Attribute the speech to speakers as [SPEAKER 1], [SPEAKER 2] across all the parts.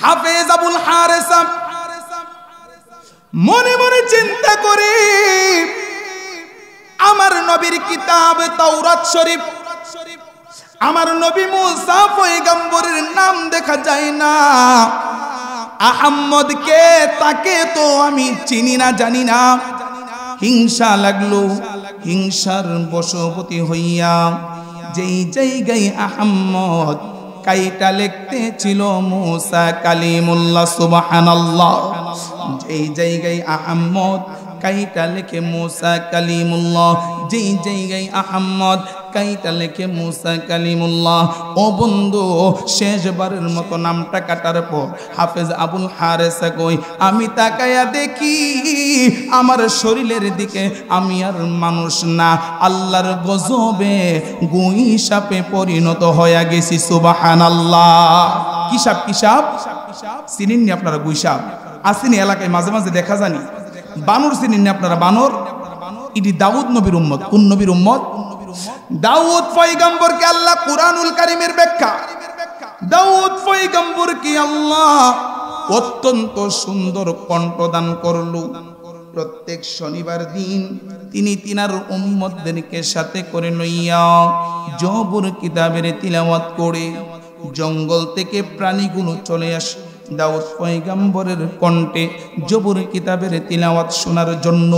[SPEAKER 1] হাফেজ আবুল হারেস মনে মনে চিন্তা করে আমার নবীর কিতাব তাওরাত শরীফ, আমার নবী মুসা পয়গম্বরের নাম দেখা যায় না। আহম্মদ কে, তাকে তো আমি চিনি না, জানি না। হিংসা লাগলো, হিংসার বশবর্তী হইয়া যেই জায়গায় আহম্মদ কাইটা লিখতে ছিল মুসা কালিমুল্লাহ সুবহানাল্লাহ, যেই জায়গায় আহম্মদ কাইটা লিখে মুসা কালিমুল্লাহ, যেই জায়গায় আহম্মদ কাইটা লিখে মুসা কালিমুল্লাহ। ও বন্ধু, শেষবারের মতো নামটা কাটার পর হাফেজ আবুল হারেস কই, আমি তাকায়া দেখি আমার শরীরের দিকে আমি আর মানুষ না, আল্লাহর গজবে গুই সাপে পরিণত হয়ে গেছি। সুবহানাল্লাহ। কি সাপ? কি সাপ? চিনেননি আপনারা? গুই সাপ আসেনি এলাকায়, মাঝে মাঝে দেখা জানি। বানর চিনেননি আপনারা? বানর ইডি দাউদ নবীর উম্মত। কোন নবীর উম্মত? দাউদ পয়গম্বরকে আল্লাহ কুরআনুল কারীমের ব্যাখ্যা, দাউদ পয়গম্বরকে আল্লাহ অত্যন্ত সুন্দর কণ্ঠ দান করলো। প্রত্যেক শনিবার দিন তিনি তিনার উম্মতদেরকে সাথে করে লইয়া জবুর কিতাবের তিলাওয়াত করে জঙ্গল থেকে প্রাণীগুলো চলে আসে দাউদ পয়গম্বরের কণ্ঠে জবুর কিতাবের তিলাওয়াত শোনার জন্য।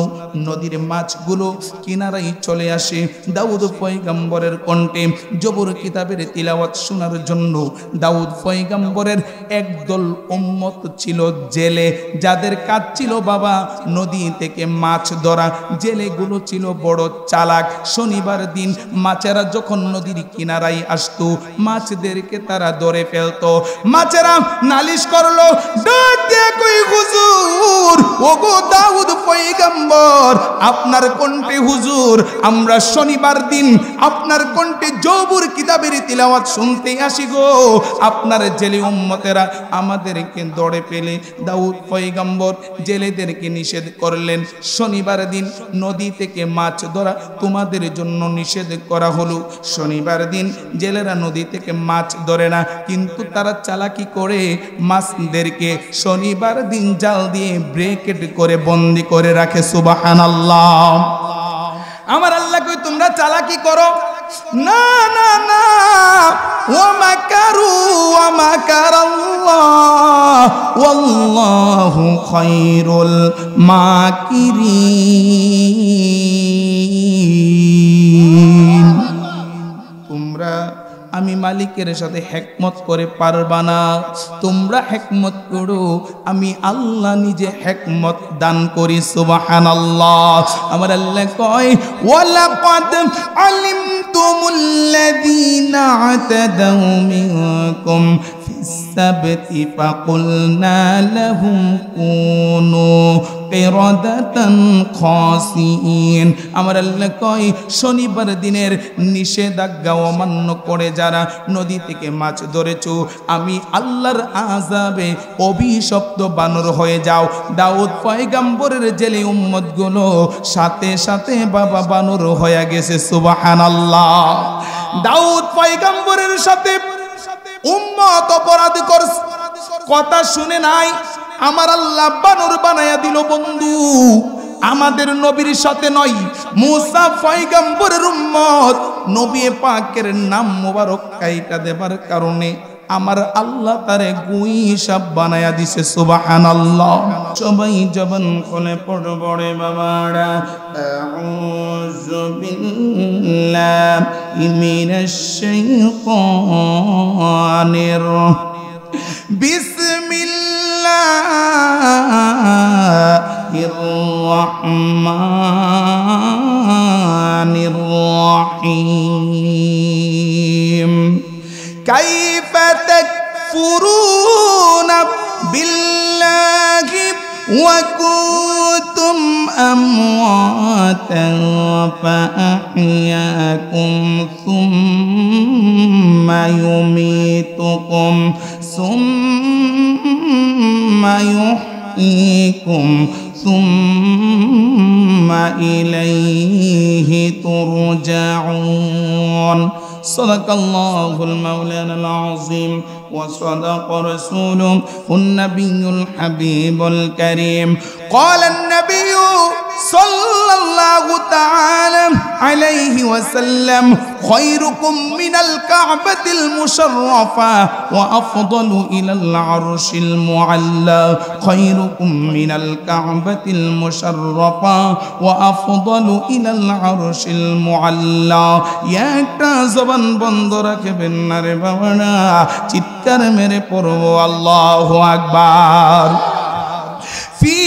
[SPEAKER 1] নদীর মাছগুলো কিনারায় চলে আসে দাউদ পয়গম্বরের কণ্ঠে জবুর কিতাবের তিলাওয়াত শোনার জন্য। দাউদ পয়গম্বরের একদল উম্মত ছিল জেলে, যাদের কাজ ছিল বাবা নদী থেকে মাছ ধরা। জেলেগুলো ছিল বড় চালাক। শনিবার দিন মাছেরা যখন নদীর কিনারায় আসতো, মাছদেরকে তারা ধরে ফেলতো। মাছেরা নালিশ করলো, ডাক দিয়ে কই, হুজুর, ওগো দাউদ পয়গম্বর, আপনার কণ্ঠে হুজুর আমরা শনিবার দিন আপনার কণ্ঠে জবুর কিতাবের তিলাওয়াত শুনতে আসি গো। আপনার জেলে উম্মতেরা আমাদেরকে ধরে ফেলে। দাউদ পয়গম্বর জেলেদেরকে নিষেধ করলেন, শনিবার দিন নদী থেকে মাছ ধরা তোমাদের জন্য নিষেধ করা হলো। শনিবার দিন জেলেরা নদী থেকে মাছ ধরে না, কিন্তু তারা চালাকি করে মাছদেরকে শনিবার দিন জাল দিয়ে ব্রেকেট করে বন্দি করে রাখে। সুবহানাল্লাহ। আমার আল্লাহ কই, তোমরা চালাকি করো না, না, না। ওয়া মাকারু ওয়া মাকারাল্লাহ ওয়াল্লাহু খায়রুল মাকিরিন। তোমরা আমি মালিকের সাথে হেকমত করে পারবা না। তোমরা হেকমত করো, আমি আল্লাহ নিজে হেকমত দান করি। সুবহানাল্লাহ। আমার আল্লাহ কয়, ওয়ালাকাদ আলিমতুমুল্লাযীনা আতাদাউ মিনকুম ফিস-সাবতি ফাকুলনা লাহুম কুনু কিরাদাতান খাসিইন। আমার আল্লাহ কয়, শনিবার দিনের নিষেধাজ্ঞা অমান্য করে যারা নদী থেকে মাছ ধরেছো, আমি আল্লাহর আযাবে অভিশপ্ত বানর হয়ে যাও। দাউদ পয়গম্বরের জেলে উম্মতগুলো সাথে সাথে বাবা বানর হয়ে গেছে। সুবহানাল্লাহ। দাউদ পয়গম্বরের সাথে উম্মত অপরাধ করছে, কথা শুনে নাই, আমার আল্লাহ বানর বানায়া দিল। বন্ধু, আমাদের নবীর সাথে নয়, মুসা পয়গম্বরের উম্মত নবী পাকের নাম মোবারক কাইটা দেবার কারণে আমার আল্লাহ তারে গুই সাপ বানায়া দিছে। সুবহানাল্লাহ। সবাই জবান খুলে পড়ব রে বাবারা, আউযু বিল্লাহি মিনাশ শাইতানির বিসমিল্লাহির রহমানির রহিম। কাইফা তাকফুরুনা বিল্লাহি ওয়া কুনতুম আমওয়াতান ফাআহইয়াকুম সুম্মা ইউমীতুকুম সুম্মা ইউহয়ীকুম সুম্মা ইলাইহি তুরজাউন। সাদাকাল্লাহুল মাওলানাল আযীম ওয়া সাদাকা রাসূলুহুন নাবিয়্যুল হাবিবুল কারীম ক্বালান নাবিয়্যু সাল্লাল্লাহু তাআলা আলাইহি ওয়াসাল্লাম খায়রুকুম মিনাল কা'বাতিল মুশাররাফা ওয়া আফদালু ইলাল আরশিল মুআল্লা খায়রুকুম মিনাল কা'বাতিল মুশাররাফা ওয়া আফদালু ইলাল আরশিল মুআল্লা। একটা জবান বন্ধ রাখবেন না রে বাবারা, চিৎকার মেরে পড়ব আল্লাহু আকবার। ফি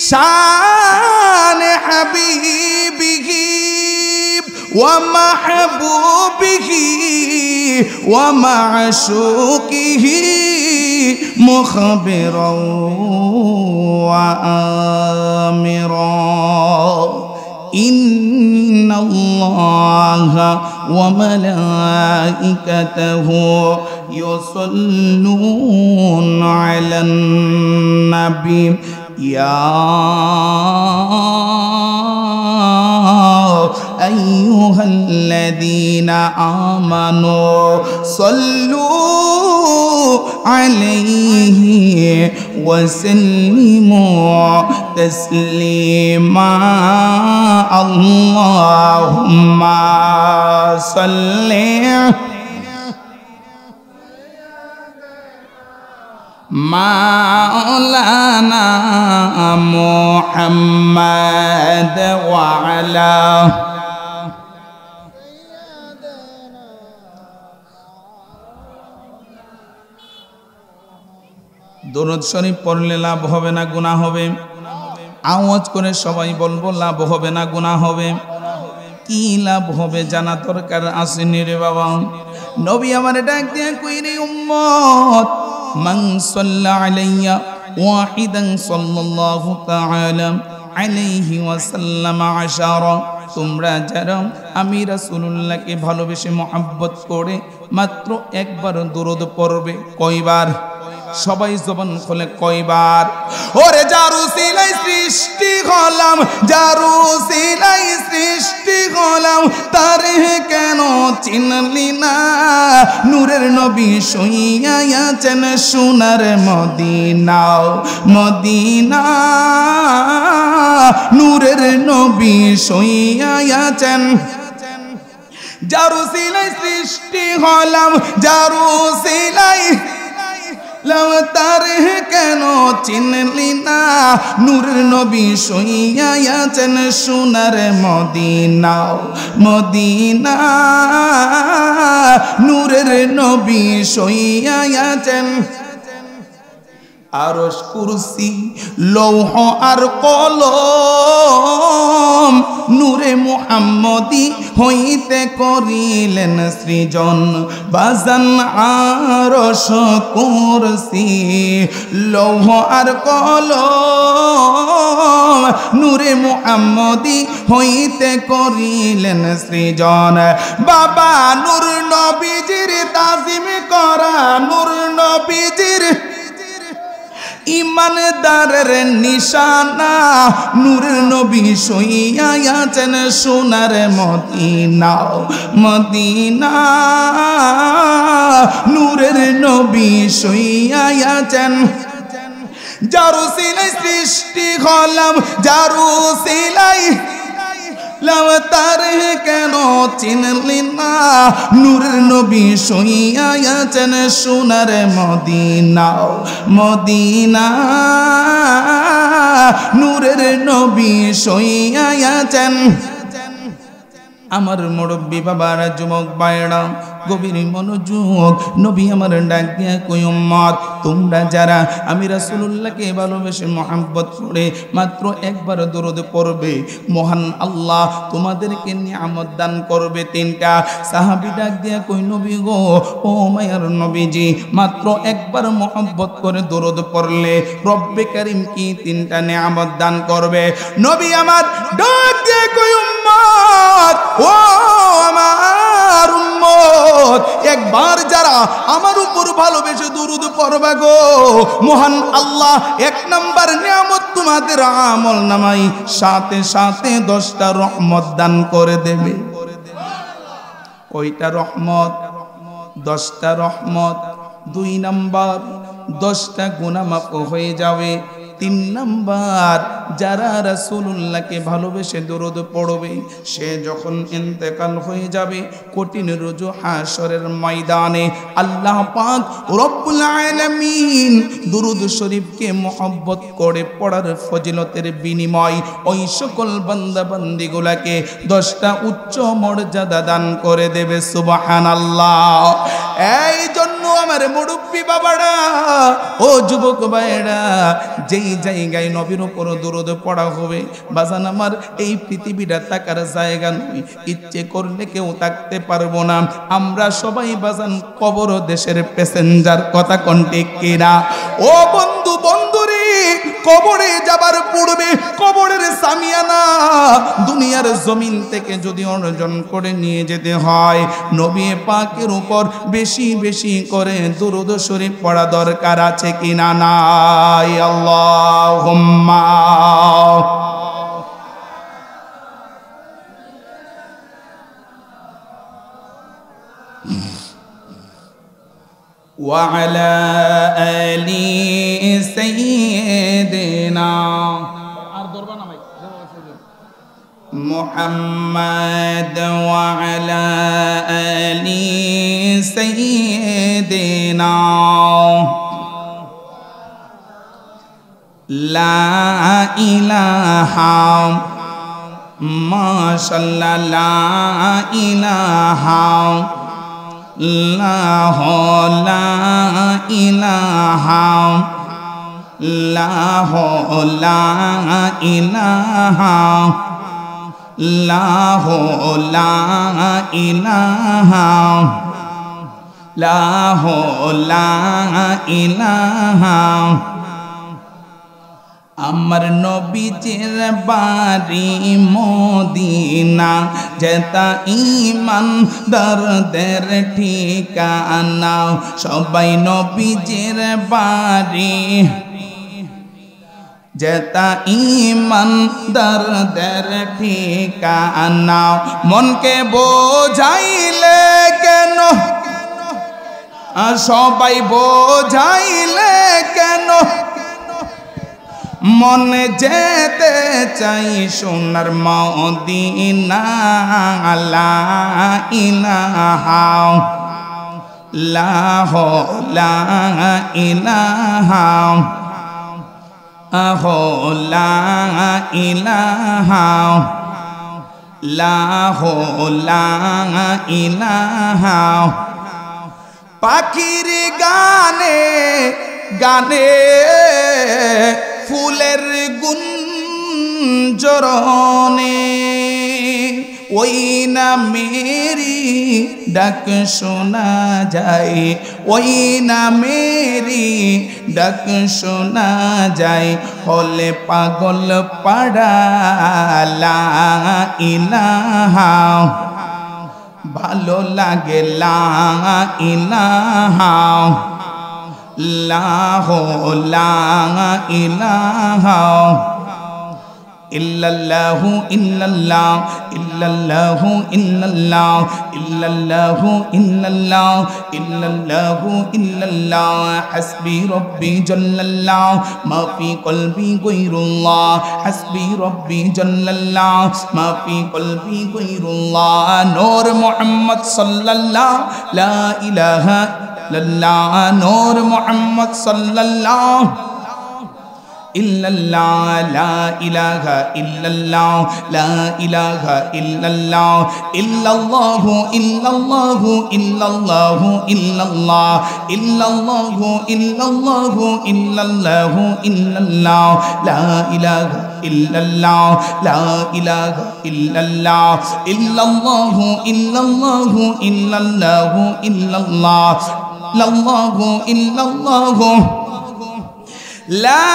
[SPEAKER 1] শান হাবিবিহি ওয়া মাহবুবিহি ওয়া মা'শুকিহি মুখবিরান ওয়া আমিরা। ইন্নাল্লাহা ওয়া মালাইকাতাহু ইউসাল্লুনা আলান নাবী ইয়া আইয়ুহাল্লাযীনা আমানু সাল্লু আলাইহি ওয়া সাল্লিমু তাসলিমা। আল্লাহুম্মা সাল্লি মাওলানা মুহাম্মাদ ওয়া আলা দরুদ শরীফ পড়লে লাভ হবে না গুনাহ হবে? আওয়াজ করে সবাই বলবো লাভ হবে না গুনাহ হবে? কি লাভ হবে জানা দরকার আসেনি রে বাবা। নবী আমারে ডাক দিয়ে কইরে উম্মত মান সাল্লা আলাইয়া ওয়াহিদান সাল্লাল্লাহু তাআলা আলাইহি ওয়াসাল্লাম আশারা। তোমরা যারা আমি রাসূলুল্লাহকে ভালোবেসে মহব্বত করে মাত্র একবার দরুদ পড়বে। কয়বার? সবাই জবান খুলে কয়বার? ওরে যারু সিলাই সৃষ্টি হলাম, যারু সিলাই সৃষ্টি হলাম, তারে কেন চিনলি না? নূরের নবী শুইয়া আছেন সোনার মদিনা, মদিনা। নূরের নবী শুইয়া আছেন। যারু সিলাই সৃষ্টি হলাম, যারু সিলাই তারে কেন চিনলি না? নূরের নবী শুইয়া আছেন সোনার মদিনা, মদিনা। নূরের নবী শুইয়া আছেন। আরশ কুরসি লৌহ আর কলম নূরে মুহাম্মদি হইতে করিলেন সৃজন। বাজান আরশ কুরসি লৌহ আর কলম নূরে মুহাম্মদি হইতে করিলেন সৃজন। বাবা নূর নবীজির তাজিম করা, নূর নবীজির ইমানদারের নিশানা। নূরের নবী শুইয়া আছেন সোনার মদিনা, মদিনা। নূরের নবী শুইয়া আছেন। যারু সিলাই সৃষ্টি হলাম, যারু সিলাই তারে কেন চিনলি না? নূরের নবী শুইয়া আছেন সোনার মদিনা, মদিনা। নূরের নবী শুইয়া আছেন। আমার মুরব্বী বাবারা, যুবক ভাইরা, গভীর মনোযোগ। নবী আমার ডাক দিয়া কই উম্মত তোমরা যারা আমি রাসূলুল্লাহকে ভালোবেসে মহব্বত করে মাত্র একবার দরুদ পড়বে, মহান আল্লাহ তোমাদেরকে নিয়ামত দান করবে তিনটা। সাহাবী ডাক দিয়া কই নবী গো, ও মায়ার নবীজি, মাত্র একবার মহব্বত করে দরুদ পড়লে রব্বে কারীম কি তিনটা নিয়ামত দান করবে? নবী আমার ডাক দিয়া কই উম্মত, ও আমার উম্মত, একবার যারা আমার উপর ভালোবেসে দুরুদ পড়বা গো, মহান আল্লাহ এক নাম্বার নিয়ামত তোমাদের আমল নামাই সাথে সাথে 10টা রহমত দান করে দেবে। কয়টা রহমত? 10টা রহমত। 2 নাম্বার 10টা গুনাহ মাফ হয়ে যাবে। 3 নাম্বার যারা রাসূলুল্লাহকে ভালোবেসে দরুদ পড়বে সে যখন ইন্তেকাল হয়ে যাবে কঠিন রুজু হাশরের ময়দানে আল্লাহ পাক রব্বুল আলামিন দরুদ শরীফকে মহব্বত করে পড়ার ফজিলতের বিনিময় ওই সকল বান্দা বান্দিগুলোকে 10টা উচ্চ মর্যাদা দান করে দেবে। সুবহানাল্লাহ। এই জন্য আমার মুরব্বি বাবারা ও যুবক ভাইরা, যেই জায়গায় নবীর উপর দরুদ পড়া হবে বাজান আমার এই পৃথিবীটা তাকার জায়গা নয়, ইচ্ছে করলে কেউ থাকতে পারবো না। আমরা সবাই বাজান কবর দেশের প্যাসেঞ্জার, কথা কোন ঠিক কিনা? ও বন্ধু বন্ধুরে, কবরে যাবার পূর্বে কবরের সামিয়ানা দুনিয়ার জমিন থেকে যদি অর্জন করে নিয়ে যেতে হয় নবী পাকের উপর বেশি বেশি করে দুরূদ শরীফ পড়া দরকার আছে কিনা নাই? আল্লাহুম্মা ওয়া আলা আলি সাইয়্যিদিনা আর দরবা না ভাই মুহাম্মদ ওয়া আলা আলি সাইয়্যিদিনা লা ইলাহা মাশাআল্লাহ লা ইলাহা ইল্লাল্লাহ লা ইলাহা ইল্লাল্লাহ লা ইলাহা ইল্লাল্লাহ লা ইলাহা লা ইলাহা। আমার নবীজির বাড়ি মদিনা যেটা ঈমানদারদের ঠিকানা, সবাই নবীজির বাড়ি যেটা ঈমানদারদের ঠিকানা। মনকে বোঝাইলে কেন সবাই বোঝাইলে কেন, মনে যেতে চাই সোনার মদিনা। লা ইলাহা ইল্লাল্লাহ লা ইলাহা লা ইলাহা লা ইলাহা। পাখির গানে গানে ফুলের গুঞ্জরণে ওই না মেরি ডাক শোনা যায়, ওই না মেরি ডাক শোনা যায়। হলে পাগল পাড়া লা ইলাহা ভালো লাগে লা ইলাহা ইল্লাল্লাহ লা ইলাহা ইল্লাল্লাহু ইল্লাল্লাহ ইল্লাল্লাহু ইল্লাল্লাহ ইল্লাল্লাহু ইল্লাল্লাহ ইল্লাল্লাহু ইল্লাল্লাহ। হাসবি রব্বি জাল্লাল্লাহ মা ফি কলবি গায়রুল্লাহ, হাসবি রব্বি জাল্লাল্লাহ মা ফি কলবি গায়রুল্লাহ। নূর মুহাম্মদ সাল্লাল্লাহ লা ইলাহা ইল্লাল্লাহ, নূর মুহাম্মদ সাল্লাল্লাহ ইল্লাল্লাহ লা ইলাহা ইল্লাল্লাহ লা ইলাহা ইল্লাল্লাহ ইল্লাল্লাহু ইল্লাল্লাহু ইল্লাল্লাহু ইল্লাল্লাহ ইল্লাল্লাহু ইল্লাল্লাহু ইল্লাল্লাহু ইল্লাল্লাহ লা ইলাহা ইল্লাল্লাহ লা ইলাহা ইল্লাল্লাহ ইল্লাল্লাহু ইল্লাল্লাহু ইল্লাল্লাহু ইল্লাল্লাহ লাল্লাহু ইল্লাল্লাহু লা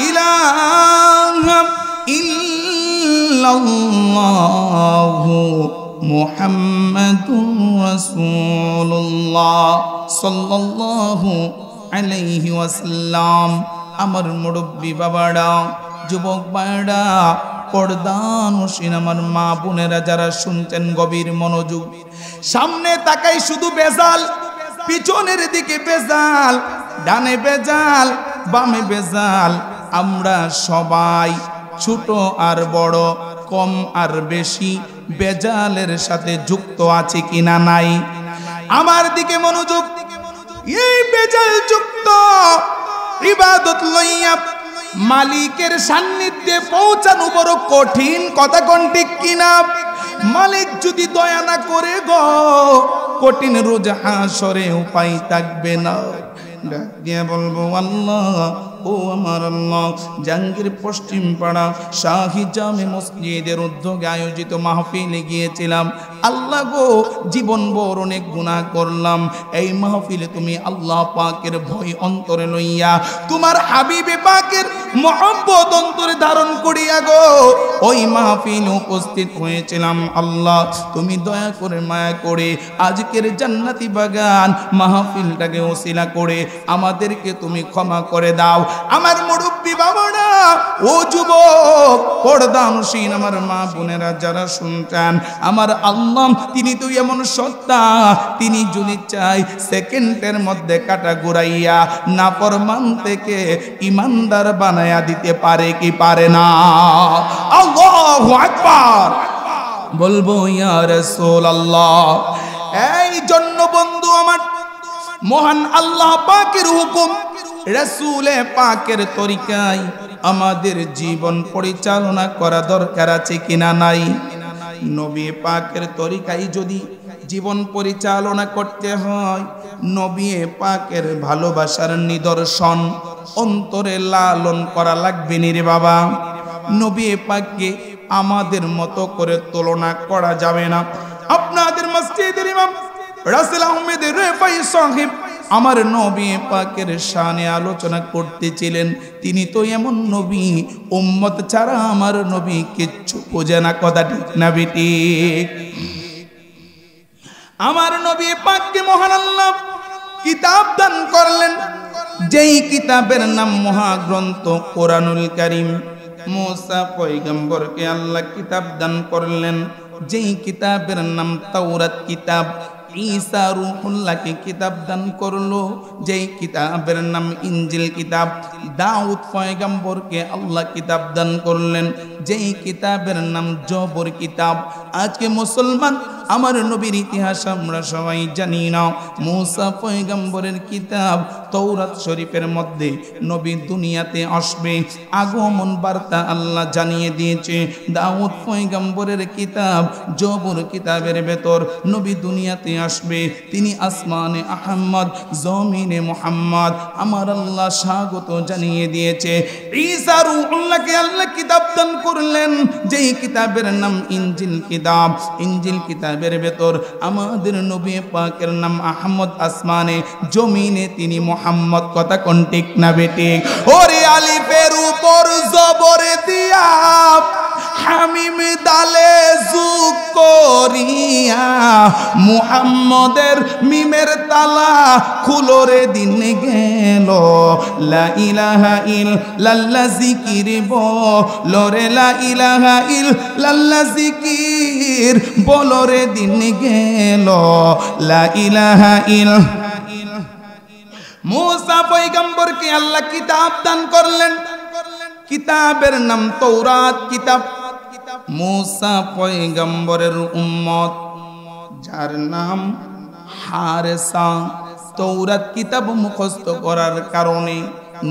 [SPEAKER 1] ইলাহা ইল্লাল্লাহু মুহাম্মাদুর রাসূলুল্লাহ সাল্লাল্লাহু আলাইহি ওয়াসাল্লাম। আমার মুরব্বী বাবারা, যুবক ভাইরা, পর্দানশীল আমার মা বোনেরা যারা শুনছেন গভীর মনোযোগ, সামনে তাকাই শুধু বেজাল, পিছনের দিকে বেজাল, ডানে বেজাল, বামে বেজাল। আমরা সবাই ছোট আর বড়, কম আর বেশি বেজালের সাথে যুক্ত আছে কিনা নাই? আমার দিকে মনোযোগ। এই বেজাল যুক্ত ইবাদত লইয়া মালিকের সান্নিধ্যে পৌঁছানো বড় কঠিন, কথা কোন ঠিক কিনা? মালিক যদি দয়া না করে গো, কঠিন রোজ হাসরে উপায় থাকবে না। ডাক দিয়ে বলবো, আল্লাহ ও আমার আল্লাহ, জাহাঙ্গীর পশ্চিম পাড়া শাহী জামে মসজিদের উদ্যোগে আয়োজিত মাহফিলে গিয়েছিলাম। আল্লাহ গো, জীবন ভর অনেক গুনাহ করলাম। এই মাহফিলে তুমি আল্লাহ পাকের ভয় অন্তরে লইয়া, তোমার হাবিবে পাকের মহব্বত অন্তরে ধারণ করিয়া গো ওই মাহফিলে উপস্থিত হয়েছিলাম। আল্লাহ তুমি দয়া করে মায়া করে আজকের জান্নাতি বাগান মাহফিলটাকে ওসিলা করে আমাদেরকে তুমি ক্ষমা করে দাও। আমার মুরব্বী বাবারা, ও যুবক পর্দানশীল আমার মা বোনেরা যারা শুনছেন, আমার আল্লাহ তিনি তো এমন সত্তা, তিনি যদি চাই সেকেন্ডের মধ্যে কাটা ঘুরাইয়া নাফরমান থেকে ইমানদার বানায়া দিতে পারে কি পারে না? আল্লাহু আকবার বলবো ইয়া রাসূলুল্লাহ। এই জন্য বন্ধু আমার, মহান আল্লাহ পাকের হুকুম, রাসূলে পাকের তরিকায় আমাদের জীবন পরিচালনা করা দরকার আছে কিনা নাই? নবী পাকের তরিকায় যদি জীবন পরিচালনা করতে হয়, নবী পাকের ভালোবাসার নিদর্শন অন্তরে লালন করা লাগবে নি রে বাবা। নবী পাককে আমাদের মতো করে তুলনা করা যাবে না। আপনাদের মসজিদের ইমাম রাসেল আহমেদ রেফাই সাহেব আমার নবী পাকের শানে আলোচনা করতেছিলেন। তিনি তো এমন নবী, উম্মত ছাড়া আমার নবী কিচ্ছু বোঝে না, কথা ঠিক না বেটি? আমার নবী পাককে মহান আল্লাহ কিতাব দান করলেন, যেই কিতাবের নাম মহাগ্রন্থ কোরআনুল কারীম। মুসা পয়গম্বরকে আল্লাহ কিতাব দান করলেন, যেই কিতাবের নাম তাওরাত কিতাব। ঈসা রূহুল্লাহকে কিতাব দান করলো, যেই কিতাবের নাম ইনজিল কিতাব। দাউদ পয়গম্বরকে আল্লাহ কিতাব দান করলেন, যেই কিতাবের নাম জবর কিতাব। আজকে মুসলমান, আমার নবীর ইতিহাস আমরা সবাই জানি না। মুসা পয়গম্বরের কিতাব তাওরাত শরীফের মধ্যে নবী দুনিয়াতে আসবে, আগমন বার্তা আল্লাহ জানিয়ে দিয়েছে। দাউদ পয়গম্বরের কিতাব জবর কিতাবের ভেতর নবী দুনিয়াতে আসবে, তিনি আসমানে আহমদ, জমিনে মুহাম্মদ, আমার আল্লাহ স্বাগত জানিয়ে দিয়েছে। ঈসা রূহুল্লাহকে আল্লাহ কিতাব দান করলেন, যেই কিতাবের নাম ইনজিল কিতাব। ইনজিল কিতাবের ভেতর আমাদের নবী পাকের নাম আহমদ, আসমানে জমিনে তিনি মুহাম্মদ, কথা কোন ঠিক না বেটি? ওরে আলিফের উপর জবর দিয়া হামিম দালে যুগ করিয়া মুহাম্মদের মিমের তালা খুলরে দিন গেল। লা ইলাহা ইল্লাল্লাহ জিকির বলরে, লা ইলাহা ইল্লাল্লাহ জিকির বলরে দিন গেল। লা ইলাহা ইল্লাল্লাহ। মুসা পয়গম্বরকে আল্লাহ কিতাব দান করলেন, কিতাবের নাম তাওরাত কিতাব। মুসা পয়গম্বরের উম্মত যার নাম হারেসা, তাওরাত কিতাব মুখস্থ করার কারণে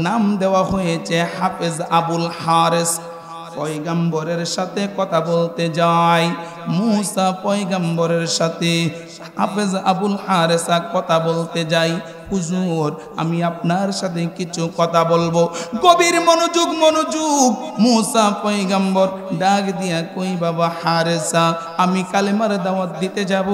[SPEAKER 1] নাম দেওয়া হয়েছে হাফেজ আবুল হারেস। পয়গম্বরের সাথে কথা বলতে যায়, মুসা পয়গম্বরের সাথে হাফেজ আবুল হারেসা কথা বলতে যায়। হুজুর আমি আপনার সাথে কিছু কথা বলবো। গভীর মনোযোগ মুসা পয়গম্বর ডাক দিয়া কই বাবা হারেসা আমি কালেমার দাওয়াত দিতে যাব,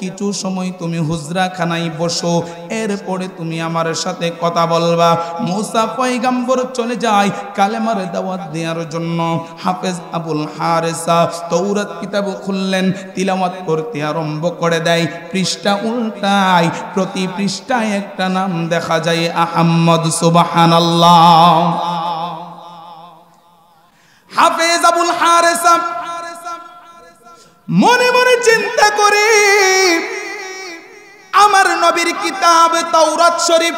[SPEAKER 1] কিছু সময় তুমি হুজরা খানায় বসো, এরপরে তুমি আমার সাথে কথা বলবা। মুসা পয়গম্বর চলে যায় কালেমার দাওয়াত দেওয়ার জন্য। হাফেজ আবুল হারেসা তাওরাত কিতাব খুললেন, তিলাওয়াত করতে আরম্ভ করে দেয়। পৃষ্ঠা উল্টায়, প্রতি পৃষ্ঠায় একটা নাম দেখা যায় আহমদ। সুবহানাল্লাহ। হাফেজ আবুল হারেসা মনে মনে চিন্তা করে আমার নবীর কিতাব তাওরাত শরীফ,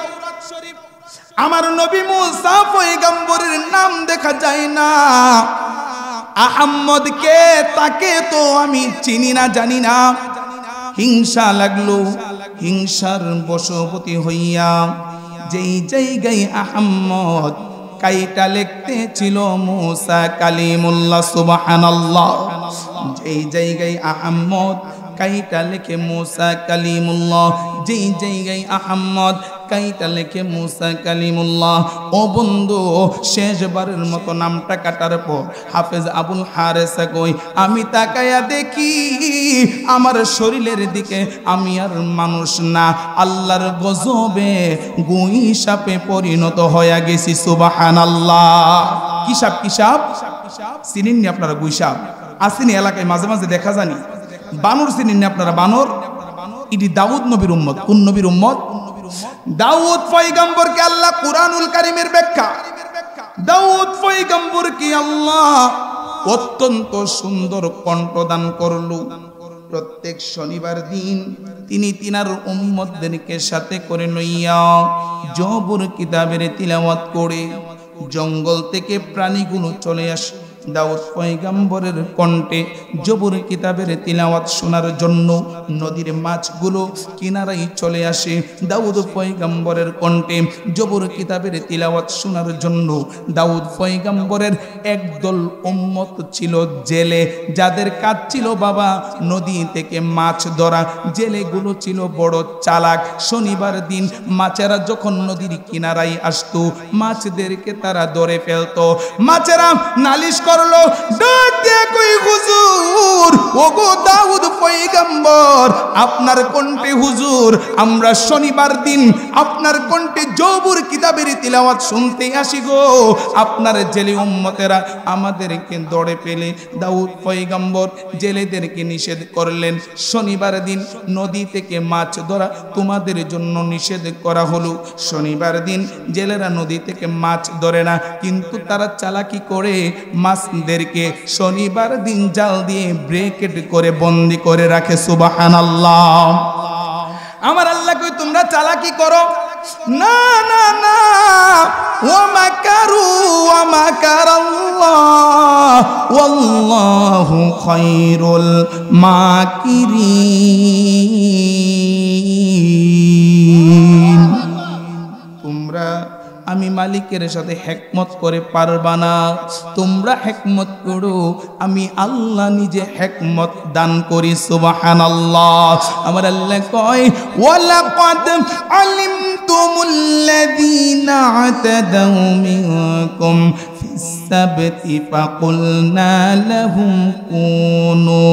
[SPEAKER 1] আমার নবী মুসা পয়গম্বরের নাম দেখা যায় না। আহমদ কে, তাকে তো আমি চিনি না জানি না। হিংসা লাগলো, হিংসার বশবর্তী হইয়া যেই জায়গায় আহমদ কাইটা লিখতে ছিল মুসা কালিমুল্লাহ। সুবহানাল্লাহ। যেই জায়গায় আহমদ কাইটা লিখে মুসা কালিমুল্লাহ, যেই জায়গায় আহমদ কাইটা লিখে মুসা কালিমুল্লাহ। ও বন্ধু, শেষবারের মতো নামটা কাটার পর হাফেজ আবুল হারেসা কই আমি তাকায়া দেখি আমার শরীরের দিকে আমি আর মানুষ না, আল্লাহর গজবে গুই সাপে পরিণত হয়ে গেছি। সুবহানাল্লাহ। কি সাপ? কি সাপ চিনেননি আপনারা? গুই সাপ আসেনি এলাকায়, মাঝে মাঝে দেখা জানি। বানর চিনেননি আপনারা? বানর ইডি দাউদ নবীর উম্মত। কোন নবীর উম্মত? দাউদ পয়গম্বরকে আল্লাহ কুরআনুল কারীমের ব্যাখ্যা, দাউদ পয়গম্বরকে আল্লাহ অত্যন্ত সুন্দর কণ্ঠদান করলো। প্রত্যেক শনিবার দিন তিনি তিনার উম্মতদেরকে সাথে করে লইয়া জবুর কিতাবের তিলাওয়াত করে জঙ্গল থেকে প্রাণীগুলো চলে আসে দাউদ পয়গম্বরের কণ্ঠে জবুর কিতাবের তিলাওয়াত শোনার জন্য। নদীর মাছগুলো কিনারায় চলে আসে দাউদ পয়গম্বরের কণ্ঠে জবুর কিতাবের তিলাওয়াত শোনার জন্য। দাউদ পয়গম্বরের একদল উম্মত ছিল জেলে, যাদের কাজ ছিল বাবা নদী থেকে মাছ ধরা। জেলেগুলো ছিল বড় চালাক। শনিবার দিন মাছেরা যখন নদীর কিনারায় আসতো, মাছদেরকে তারা ধরে ফেলতো। মাছেরা নালিশ করলো, ডাক দিয়ে কই হুজুর, ওগো দাউদ পয়গম্বর আপনার কণ্ঠে হুজুর আমরা শনিবার দিন আপনার কণ্ঠে জবুর কিতাবের তিলাওয়াত শুনতে আসি গো। আপনার জেলে উম্মতেরা আমাদেরকে ধরে পেলে দাউদ পয়গম্বর জেলেদেরকে নিষেধ করলেন, শনিবার দিন নদী থেকে মাছ ধরা তোমাদের জন্য নিষেধ করা হলো। শনিবার দিন জেলেরা নদী থেকে মাছ ধরে না, কিন্তু তারা চালাকি করে মাছদেরকে শনিবার দিন জাল দিয়ে ব্রেকেট করে বন্দি করে রাখে। সুবহানাল্লাহ। আমার আল্লাহ কই তোমরা চালাকি করো না, না না, ওয়া মাকারু ওয়া মাকারাল্লাহ ওয়াল্লাহু খায়রুল মাকিরিন। তোমরা আমি মালিকের সাথে হেকমত করে পারবা না, তোমরা হেকমত করো, আমি আল্লাহ নিজে হেকমত দান করি। সুবহানাল্লাহ। আমার আল্লাহ কয় ওয়ালাকাদ আলিমতুমুল্লাযীনা আতাদাউ মিনকুম ফিস-সাবতি ফাকুলনা লাহুম কুনু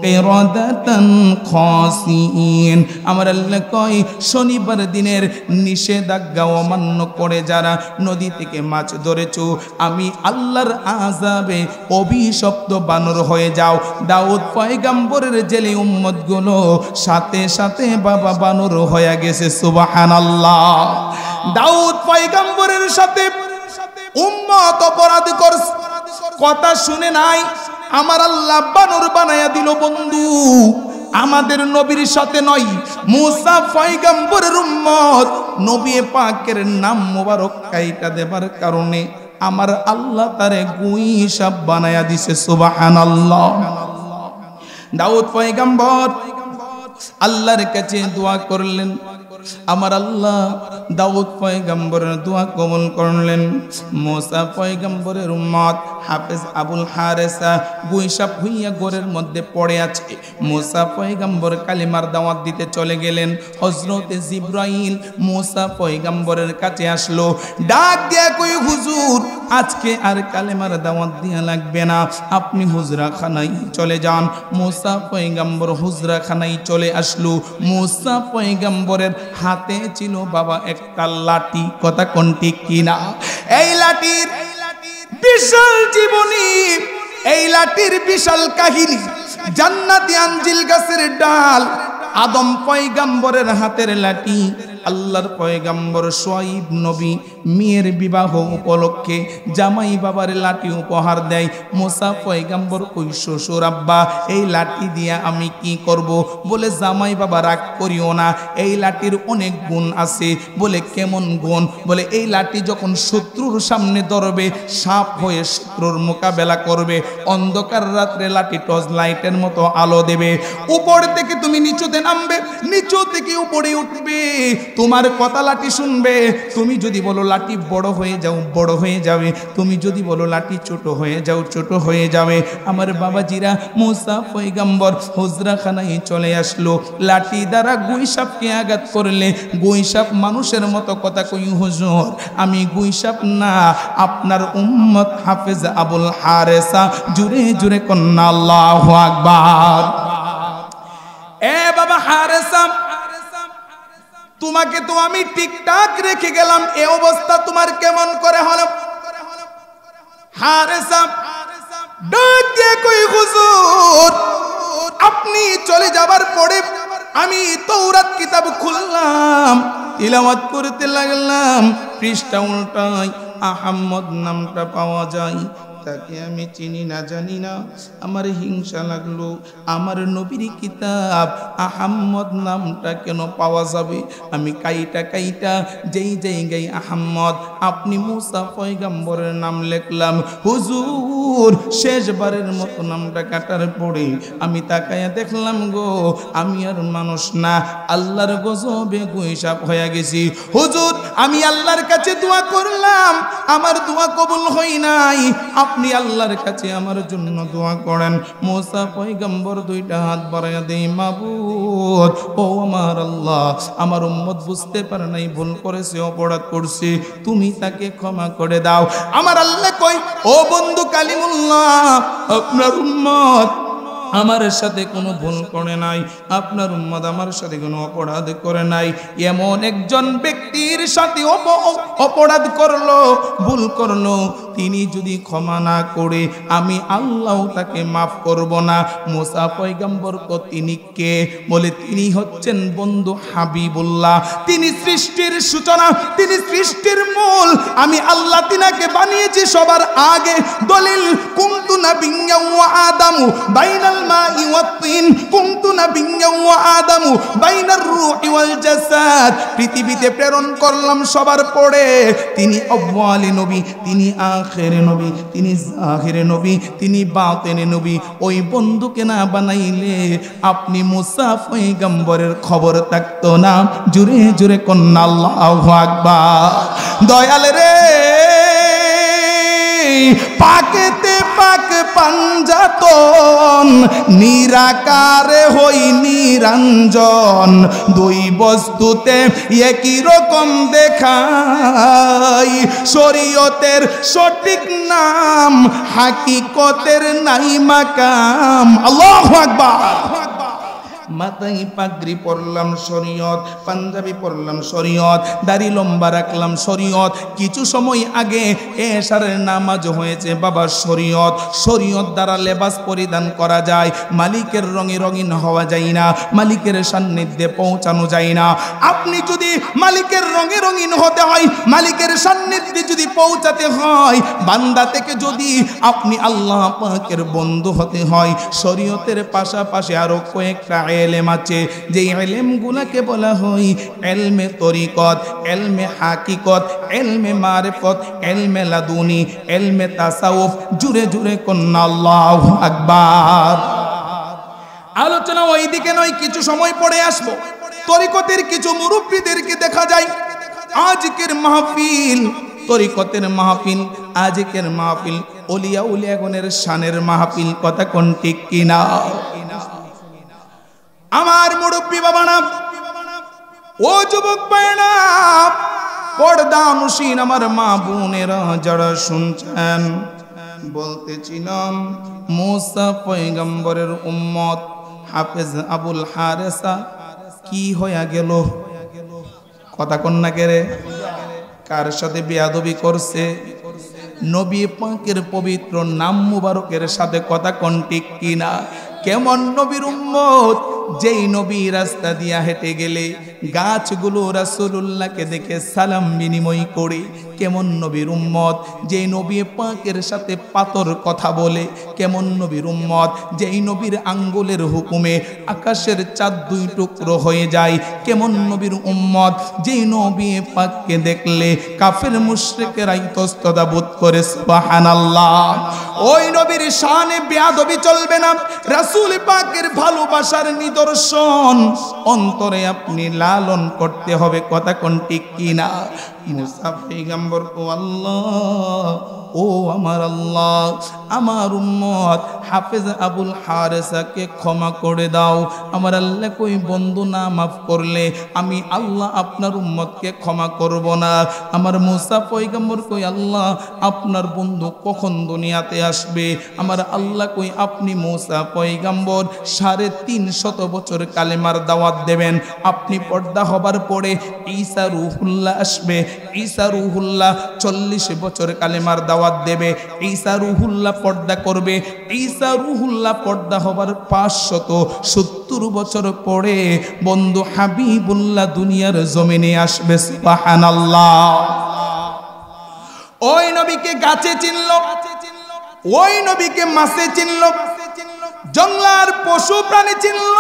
[SPEAKER 1] কিরাদাতান খাসিন। আমার আল্লাহ কয় শনিবার দিনের নিষেধাজ্ঞা অমান্য করে যারা নদী থেকে মাছ ধরেছো, আমি আল্লাহর আযাবে অভিশপ্ত বানর হয়ে যাও। দাউদ পয়গম্বরের জেলে উম্মতগুলো সাথে সাথে বাবা বানর হয়ে গেছে। সুবহানাল্লাহ। দাউদ পয়গম্বরের সাথে উম্মত অপরাধ করছে, কথা শুনে নাই, আমার আল্লাহ বানর বানায়া দিল। বন্ধু, আমাদের নবীর সাথে নয়, মুসা পয়গম্বরের উম্মত নবী পাকের নাম মোবারক কাইটা দেবার কারণে আমার আল্লাহ তারে গুই সাপ বানায়া দিছে। সুবহানাল্লাহ। দাউদ পয়গম্বর আল্লাহর কাছে দোয়া করলেন, আমার আল্লাহ দাউদ পয়গম্বরের দোয়া কবুল করলেন। মুসা পয়গম্বরের উম্মত হাফেজ আবুল হারেসা গুইসাপ হইয়া ঘরের মধ্যে পড়ে আছে। মুসা পয়গম্বর কালিমার দাওয়াত দিতে চলে গেলেন। হযরতে জিবরাইল মুসা পয়গম্বরের কাছে আসলো, ডাক দিয়া কই, হুজুর আজকে আর কালেমার দাওয়াত দিয়া লাগবে না, আপনি হুজরাখানায় চলে যান। মুসা পয়গম্বর হুজরাখানায় চলে আসলো। মুসা পয়গম্বরের হাতে ছিল বাবা একটা লাঠি, কথা কোন ঠিক কিনা? এই লাঠির বিশাল জীবনী, এই লাঠির বিশাল কাহিনী। জান্নাতি আঞ্জিল গাছের ডাল, আদম পয়গম্বরের হাতের লাঠি। আল্লাহর পয়গম্বর শুআইব নবী মেয়ের বিবাহ উপলক্ষে জামাই বাবার লাঠি উপহার দেয়। মুসা পয়গম্বর কই, শ্বশুর আব্বা এই লাঠি দিয়া আমি কি করব? বলে জামাই বাবা রাগ করিও না, এই লাঠির অনেক গুণ আছে। বলে কেমন গুণ? বলে এই লাঠি যখন শত্রুর সামনে ধরবে, সাপ হয়ে শত্রুর মোকাবেলা করবে। অন্ধকার রাত্রে লাঠি টর্চ লাইটের মতো আলো দেবে। উপর থেকে তুমি নিচুতে নামবে, নিচু থেকে উপরে উঠবে, তোমার কথা লাঠি শুনবে। তুমি যদি বলো লাঠি বড় হয়ে যাও, বড় হয়ে যাবে। তুমি যদি বলো লাঠি ছোট হয়ে যাও, ছোট হয়ে যাবে। আমার বাবাজিরা, মুসা পয়গম্বর হুজরাখানায় চলে আসলো। লাঠি দ্বারা গুইসাপকে আঘাত করলে গুইসাপ মানুষের মতো কথা কই, হুজুর আমি গুইসাপ না, আপনার উম্মত হাফেজ আবুল হারেসা। জুরে জুরে কন্না আল্লাহু আকবার। এ বাবা হারেসা, তোমাকে তো আমি ঠিকঠাক রেখে গেলাম, এ অবস্থা তোমার কেমন করে হলো? হারেসা ডাক দিয়ে কই, হুজুর আপনি চলে যাবার পরে আমি তাওরাত কিতাব খুললাম, তিলাওয়াত করতে লাগলাম। পৃষ্ঠা উল্টাই আহমদ নামটা পাওয়া যায়। তাকে আমি চিনি না, জানি না, আমার হিংসা লাগলো। আমার নবীর কিতাব আহমদ নামটা কেন পাওয়া যাবে? আমি কাইটা কাইটা যেই জায়গায় আহমদ আপনি মুসা পয়গম্বরের নাম লিখলাম। হুজুর শেষবারের মতো নামটা কাটার পরে আমি তাকায়া দেখলাম গো, আমি আর মানুষ না, আল্লাহর গজবে গুইসাপ হয়ে গেছি। হুজুর আমি আল্লাহর কাছে দোয়া করলাম, আমার দোয়া কবুল হয় নাই, আপনি আল্লাহর কাছে আমার জন্য দোয়া করেন। মুসা পয়গম্বর দুইটা হাত বাড়াইয়া দেই, মাবুদ ও আমার আল্লাহ, আমার উম্মত বুঝতে পারে নাই, ভুল করেছে, অপরাধ করছে, তুমি তাকে ক্ষমা করে দাও। আমার আল্লাহ কই, ও বন্ধু কালিমুল্লাহ, আপনার উম্মত আমার সাথে কোনো ভুল করে নাই, আপনার উম্মত আমার সাথে কোনো অপরাধ করে নাই। এমন একজন ব্যক্তির সাথে অপরাধ করলো, ভুল করলো, তিনি যদি ক্ষমা না করে আমি আল্লাহ তাকে মাফ করব না। মুসা পয়গম্বর কো তিনি কে? বলে তিনি হচ্ছেন বন্ধু হাবিবুল্লাহ, তিনি সৃষ্টির সূচনা, তিনি সৃষ্টির মূল। আমি আল্লাহ তিনাকে বানিয়েছি সবার আগে। দলিল কুনতু নাবিয়্যা ওয়া আদামু বাইনাল মাই ওয়াত তিন, কুনতু নাবিয়্যা ওয়া আদামু বাইনার রূহি ওয়াল জাসাদ। পৃথিবীতে প্রেরণ করলাম সবার পরে, তিনি আউয়ালি নবী, তিনি আখিরে নবী, তিনি জাহিরে নবী, তিনি বাতিনে নবী। ওই বন্ধুকে না বানাইলে আপনি মুসা পয়গম্বরের খবর থাকতো না। জুরে জুরে কন্না আল্লাহু আকবার। দয়াল রে, পাকেতে পাক পাঞ্জাতন, নিরাকারে হই নিরঞ্জন, দুই বস্তুতে একই রকম দেখাই। শরীয়তের সঠিক নাম, হাকিকতের নাই মাকাম। আল্লাহু আকবার। মাথায় পাগড়ি পরলাম শরীয়ত, পাঞ্জাবি পরলাম শরীয়ত, দাড়ি লম্বা রাখলাম শরীয়ত। কিছু সময় আগে এশারের নামাজ হয়েছে বাবা শরীয়ত। শরীয়ত দ্বারা লেবাস পরিধান করা যায়, মালিকের রঙে রঙিন হওয়া যায় না, মালিকের সান্নিধ্যে পৌঁছানো যায় না। আপনি যদি মালিকের রঙে রঙিন হতে হয়, মালিকের সান্নিধ্যে যদি পৌঁছাতে হয়, বান্দা থেকে যদি আপনি আল্লাহ পাকের বন্ধু হতে হয়, শরীয়তের পাশাপাশি আরো কয়েকটা এলেম আছে, যে এলেমগুলোকে বলা হয় এলমে তরিকত, এলমে হাকিকত, এলমে মারিফত, এলমে লাদুনি, এলমে তাসাউফ। জুরে জুরে কন্না আল্লাহু আকবার। আলোচনা ওইদিকে নয়, কিছু সময় পরে আসবো। তরিকতের কিছু মুরব্বীদেরকে দেখা যায় আজকের মাহফিল তরিকতের মাহফিল, আজকের মাহফিল ওলিয়া উলিয়াগণের শানের মাহফিল। কথা কোন ঠিক কিনা? আমার মুরব্বী বাবারা, ও যুবক ভাইরা, পর্দা নশীন আমার মা বোনেরা যারা শুনছেন, বলতেছিলাম মুসা পয়গম্বরের উম্মত হাফেজ আবুল হারেসা কি হয়ে গেল? কথা কোন না কে রে? কার সাথে বেয়াদবি করছে? নবী পাকের পবিত্র নাম মুবারকের সাথে। কথা কোন ঠিক কিনা? কেমন নবীর উম্মত, যেই নবী রাস্তা দিয়া হেঁটে গেলে গাছগুলো রাসূলুল্লাহকে দেখে সালাম বিনিময় করে। কেমন নবীর উম্মত, যেই নবী পাকের সাথে পাতর কথা বলে। কেমন নবীর উম্মত, যেই নবীর আঙ্গুলের হুকুমে আকাশের চাঁদ দুই টুকরো হয়ে যায়। কেমন নবীর উম্মত, যেই নবী পাককে দেখলে কাফের মুশরিকেরা ইতস্ততা বোধ করে। সুবহানাল্লাহ। ওই নবীর শানে বেয়াদবি চলবে না। রাসূল পাকের ভালোবাসার নিদর্শন অন্তরে আপনি লালন করতে হবে। কথা কোন ঠিক কিনা? মুসা পয়গম্বর ও আল্লাহ, ও আমার আল্লাহ, আমার উম্মত হাফেজ আবুল হারেসাকে ক্ষমা করে দাও। আমার আল্লাহ কই বন্ধু না মাফ করলে আমি আল্লাহ আপনার উম্মতকে ক্ষমা করব না। আমার মুসা পয়গম্বর কই আল্লাহ আপনার বন্ধু কখন দুনিয়াতে আসবে? আমার আল্লাহ কই আপনি মুসা পয়গম্বর 350 বছর কালেমার দাওয়াত দেবেন। আপনি পর্দা হবার পরে ঈসা রুহুল্লাহ আসবে। ঈসা রুহুল্লাহ 40 বছর কালেমার দাওয়াত দেবে। ঈসা রুহুল্লাহ পর্দা করবে। ঈসা রুহুল্লাহ পর্দা হবার 570 বছর পরে বন্ধু হাবিবুল্লাহ দুনিয়ার জমিনে আসবে। সুবহানাল্লাহ। ওই নবীকে গাছে চিনল, ওই নবীকে মাছে চিনল, জঙ্গলার পশু প্রাণী চিনল।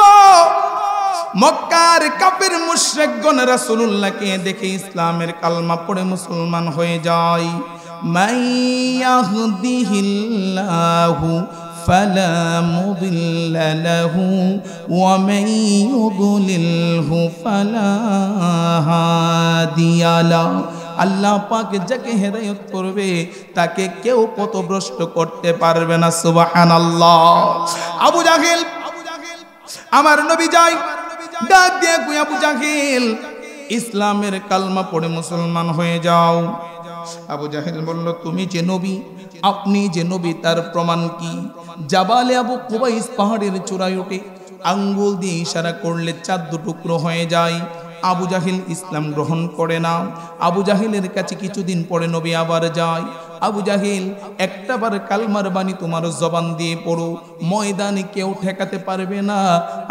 [SPEAKER 1] মক্কার কাফের মুশরিকগণ রাসূলুল্লাহকে দেখে ইসলামের কালমা পড়ে মুসলমান হয়ে যায়। মান ইয়াহদিহিল্লাহু ফালা মুদিল্লা লাহু ওয়া মান ইউদ্লিলহু ফালা হাদিয়া লাহু। আল্লাহ পাক যাকে হেদায়েত করবে তাকে কেউ পথভ্রষ্ট করতে পারবে না। সুবহানাল্লাহ। আবু জাহেল, আমার নবী যাই ডাক দিয়ে কই আবু জাহেল ইসলামের কালমা পড়ে মুসলমান হয়ে যাও। আবু জাহেল বলল তুমি যে নবী, আপনি যে নবী তার প্রমাণ কি? জাবালে আবু কুবাইস পাহাড়ের চূড়ায় উঠে আঙ্গুল দিয়ে ইশারা করলে চাঁদ টুকরো হয়ে যায়। আবু জাহিল ইসলাম গ্রহণ করে না। আবু জাহিলের কাছে কিছুদিন পরে নবী আবার যায়। আবু জাহিল একটাবার কালমার বাণী তোমার জবান দিয়ে পড়ো, ময়দানে কেউ ঠেকাতে পারবে না।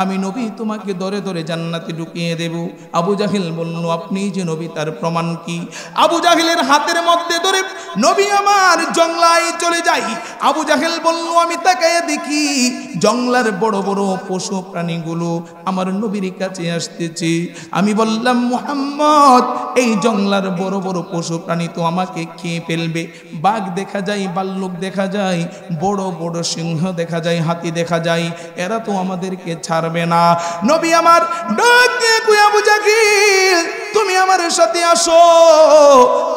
[SPEAKER 1] আমি নবী তোমাকে ধরে ধরে জান্নাতে ঢুকিয়ে দেব। আবু জাহিল বলল আপনি যে নবী তার প্রমাণ কি? আবু জাহিলের হাতের মধ্যে ধরে নবী আমার জঙ্গলায় চলে যাই। আবু জাহিল বলল আমি তাকায় দেখি জঙ্গলার বড় বড় পশু প্রাণীগুলো আমার নবীর কাছে আসতেছে। আমি বললাম মুহাম্মদ এই জঙ্গলার বড় বড় পশু প্রাণী তো আমাকে খেয়ে ফেলবে। বাঘ দেখা যায়, ভাল্লুক দেখা যায়, বড় বড় সিংহ দেখা যায়, হাতি দেখা যায়, এরা তো আমাদেরকে ছাড়বে না। নবী আমার ডাক দিয়ে কই আবু জাহিল তুমি আমার সাথে আসো।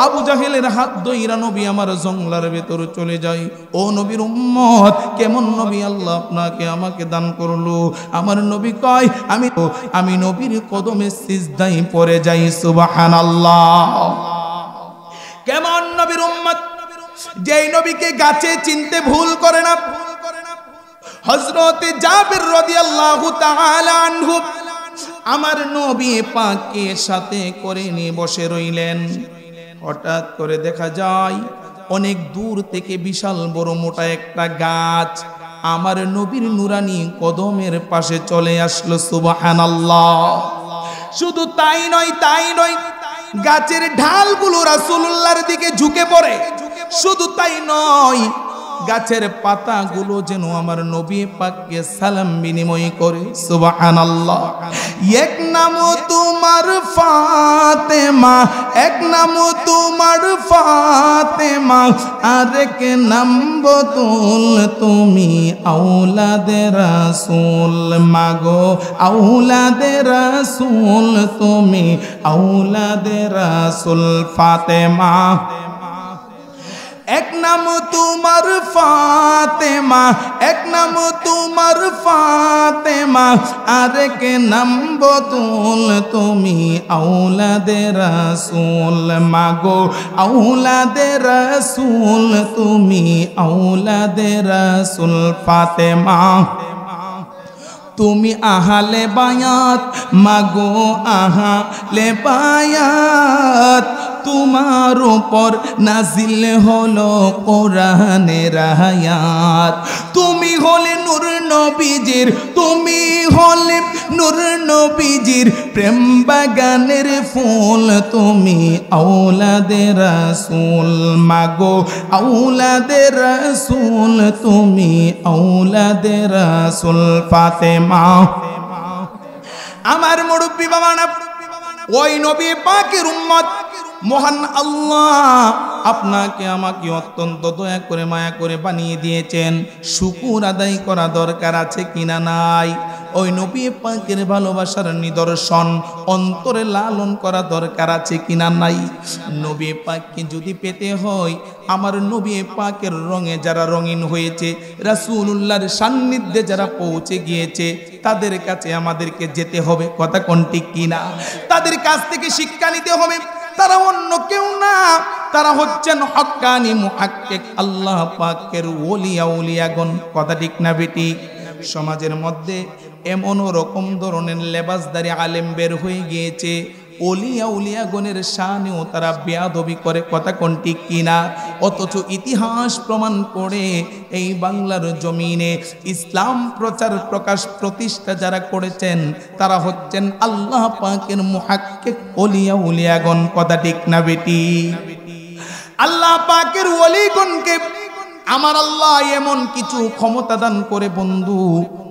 [SPEAKER 1] আবু জাহেলের হাত ধইরা নবী আমার জঙ্গলার ভেতর চলে যায়। ও নবীর উম্মত, কেমন নবী আল্লাহ আপনাকে আমাকে দান করলো? আমার নবী কয় আমি নবীর কদমে সিজদায় পড়ে যাই। সুবহানাল্লাহ। কেমন নবীর উম্মত, যেই নবীকে গাছে চিনতে ভুল করে না। হযরতে জাবির রাদিয়াল্লাহু তাআলা আনহু আমার নবী পাককে সাথে করে নিয়ে বসে রইলেন। হঠাৎ করে দেখা যায় অনেক দূর থেকে বিশাল বড় মোটা একটা গাছ আমার নবীর নুরানি কদমের পাশে চলে আসলো। সুবহানাল্লাহ। শুধু তাই নয়, গাছের ঢালগুলো রাসূলুল্লাহর দিকে ঝুঁকে পড়ে। শুধু তাই নয়, গাছের পাতাগুলো যেন আমার নবী পাককে সালাম বিনিময় করে। সুবহানাল্লাহ। এক নাম তোমার ফাতেমা, এক নাম তোমার ফাতেমা, আরেক নাম বতুল, তুমি আওলাদে রাসূল। মাগো আওলাদে রাসূল, তুমি আওলাদে রাসূল। ফাতেমা এক নাম তোমার ফাতেমা, এক নাম তোমার ফাতেমা, আরেক নাম বতুল, তুমি আওলাদে রাসূল। মাগো আওলাদে রাসূল, তুমি আওলাদে রাসূল। ফাতেমা তুমি আহলে বায়াত, মাগো আহলে বায়াত, তোমার উপর নাজিল হলো কোরআনের আয়াত। তুমি হলে নূর নবীজির, তুমি হলে নূর নবীজির প্রেম বাগানের ফুল, তুমি আওলাদে রাসূল। মাগো আওলাদে রাসূল, তুমি আওলাদে রাসূল। ফাতেমা আমার মুরব্বি বাবা না, ওই নবী পাকের উম্মত, মহান আল্লাহ আপনাকে আমাকে অত্যন্ত দয়া করে মায়া করে বানিয়ে দিয়েছেন। শুকর আদায় করা দরকার আছে কিনা নাই? ওই নবী পাকের ভালোবাসার নিদর্শন অন্তরে লালন করা দরকার আছে কিনা নাই? নবী পাককে যদি পেতে হয়, আমার নবী পাকের রঙে যারা রঙিন হয়েছে, রাসূলুল্লাহর সান্নিধ্যে যারা পৌঁছে গিয়েছে, তাদের কাছে আমাদেরকে যেতে হবে। কথা কোন ঠিক কিনা? তাদের কাছ থেকে শিক্ষা নিতে হবে। তারা অন্য কেউ না, তারা হচ্ছেন হক্কানি মুহাক্কিক আল্লাহ পাকের ওলি আউলিয়াগণ। কথা ঠিক না বেটি? সমাজের মধ্যে এমন রকম ধরনের লেবাসদারি আলেম বের হয়ে গিয়েছে, ওলিয়া উলিয়াগণের শানেও তারা বেয়াদবি করে। কথা কোন ঠিক কিনা? অথচ ইতিহাস প্রমাণ করে এই বাংলার জমিনে ইসলাম প্রচার প্রকাশ প্রতিষ্ঠা যারা করেছেন, তারা হচ্ছেন আল্লাহ পাকের মুহাক্কিক ওলিয়া উলিয়াগণ। কথা ঠিক না বেটি? আল্লাহ পাকের ওলিগণকে আমার আল্লাহ এমন কিছু ক্ষমতা দান করে বন্ধু,